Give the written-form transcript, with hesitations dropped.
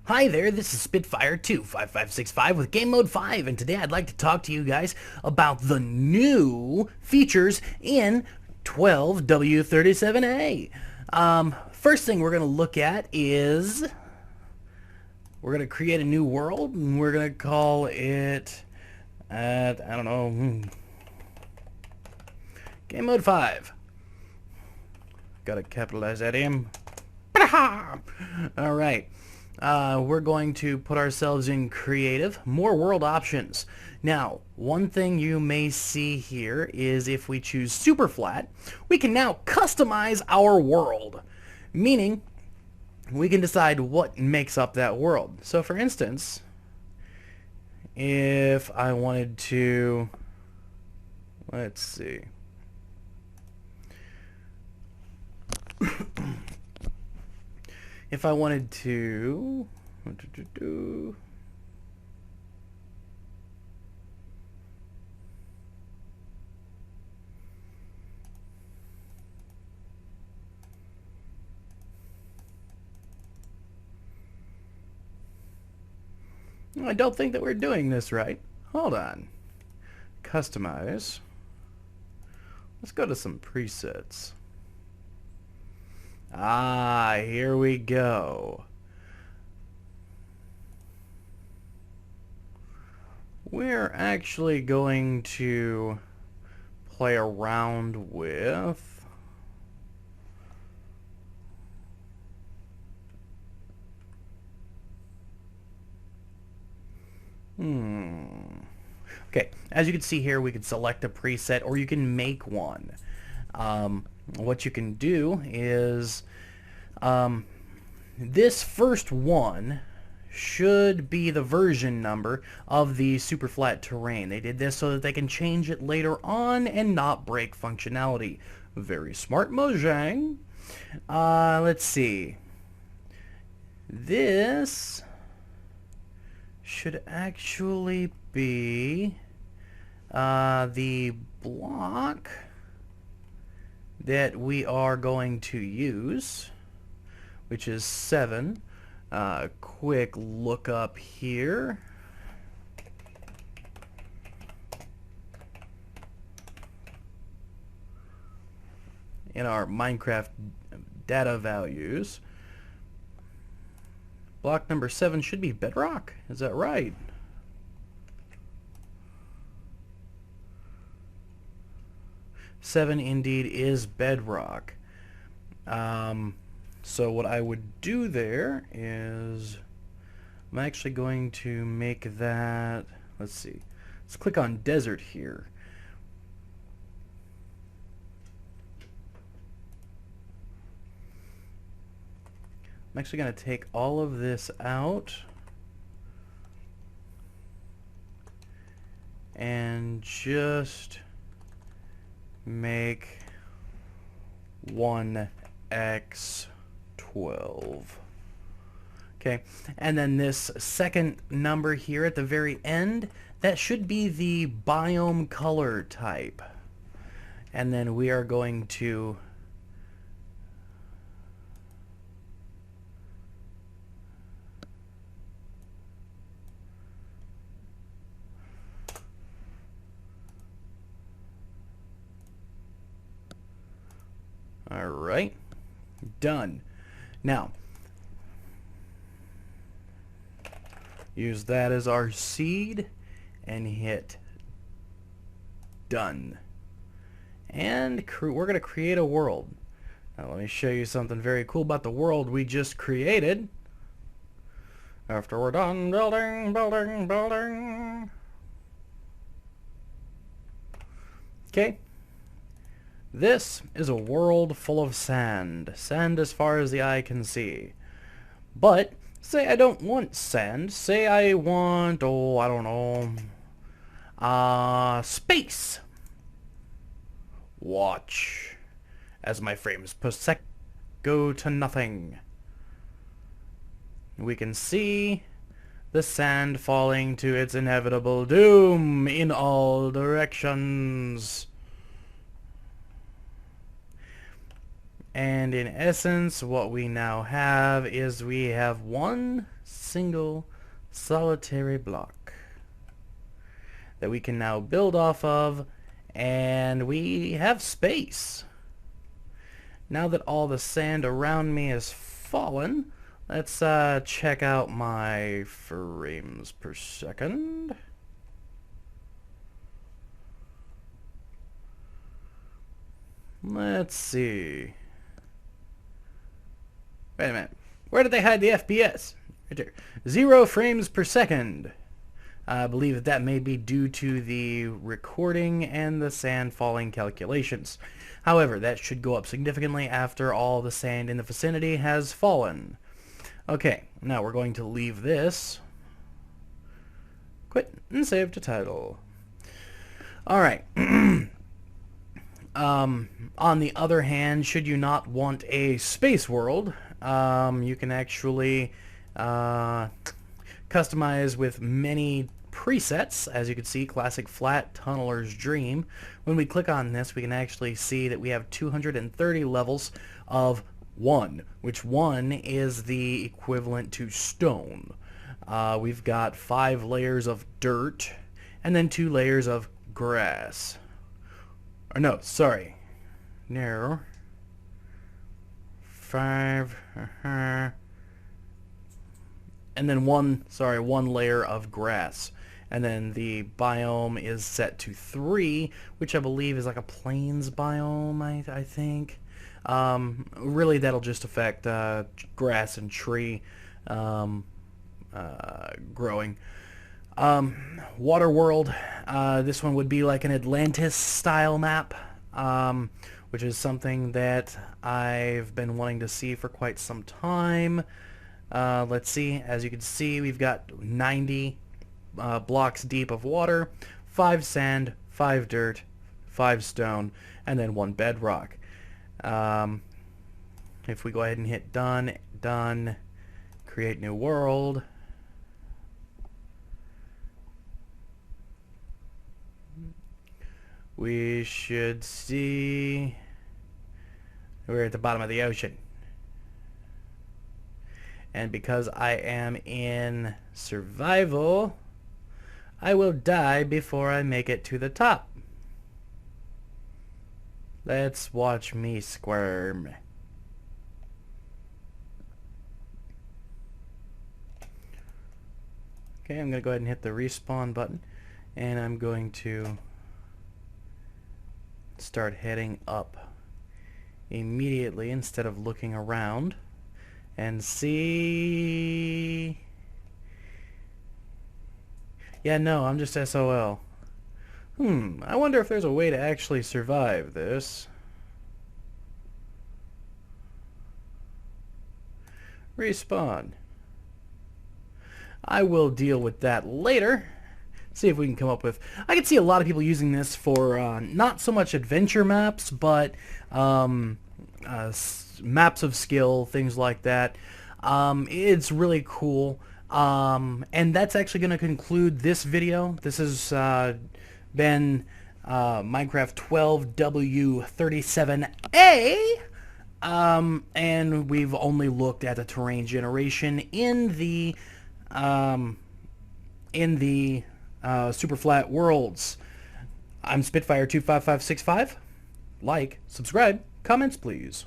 Hi there, this is Spitfire 25565 with Game Mode 5, and today I'd like to talk to you guys about the new features in 12W37A. First thing we're going to look at is we're going to create a new world, and we're going to call it, I don't know, Game Mode 5. Gotta capitalize that M. Alright. We're going to put ourselves in creative, more world options. Now, one thing you may see here is if we choose superflat, we can now customize our world, meaning we can decide what makes up that world. So for instance, if I wanted to, let's see. If I wanted to, I don't think that we're doing this right. Hold on. Customize. Let's go to some presets. Ah, here we go. We're actually going to play around with Okay, as you can see here, we can select a preset or you can make one. What you can do is this first one should be the version number of the superflat terrain. They did this so that they can change it later on and not break functionality. Very smart, Mojang. Let's see. This should actually be the block that we are going to use, which is 7. Quick look up here. In our Minecraft data values, block number 7 should be bedrock. Is that right? Seven indeed is bedrock. So what I would do there is I'm actually going to make that, let's see, let's click on desert here. I'm actually going to take all of this out and just make 1x12. Okay, and then this second number here at the very end, that should be the biome color type. And then we are going to Alright, done. Now, use that as our seed and hit done. And we're going to create a world. Now let me show you something very cool about the world we just created. After we're done building. Okay. This is a world full of sand. Sand as far as the eye can see. But, say I don't want sand. Say I want, oh, I don't know, space. Watch as my frames per sec go to nothing. We can see the sand falling to its inevitable doom in all directions. And in essence, what we now have is we have one single solitary block that we can now build off of, and we have space. Now that all the sand around me is fallen, let's check out my frames per second. Let's see. Wait a minute. Where did they hide the FPS? Right there. 0 frames per second. I believe that may be due to the recording and the sand falling calculations. However, that should go up significantly after all the sand in the vicinity has fallen. Okay, now we're going to leave this. Quit and save to title. Alright. On the other hand, should you not want a space world, you can actually customize with many presets. As you can see, classic flat, tunneler's dream. When we click on this, we can actually see that we have 230 levels of 1, which 1 is the equivalent to stone. We've got 5 layers of dirt and then 2 layers of grass. Or no, sorry. No. 5 and then one layer of grass. And then the biome is set to 3, which I believe is like a plains biome, I think. Really, that'll just affect grass and tree growing. Water world, this one would be like an Atlantis-style map, which is something that I've been wanting to see for quite some time. Let's see. As you can see, we've got 90 blocks deep of water, 5 sand, 5 dirt, 5 stone, and then 1 bedrock. If we go ahead and hit done, create new world. We should see we're at the bottom of the ocean. And because I am in survival, I will die before I make it to the top. Let's watch me squirm. Okay, I'm going to go ahead and hit the respawn button, and I'm going to start heading up immediately instead of looking around and see. Yeah, no, I'm just SOL. I wonder if there's a way to actually survive this. Respawn. I will deal with that later. See if we can come up with... I can see a lot of people using this for not so much adventure maps, but maps of skill, things like that. It's really cool. And that's actually going to conclude this video. This has been Minecraft 12W37A. And we've only looked at the terrain generation in the superflat worlds. I'm Spitfire 25565. Like, subscribe, comments please.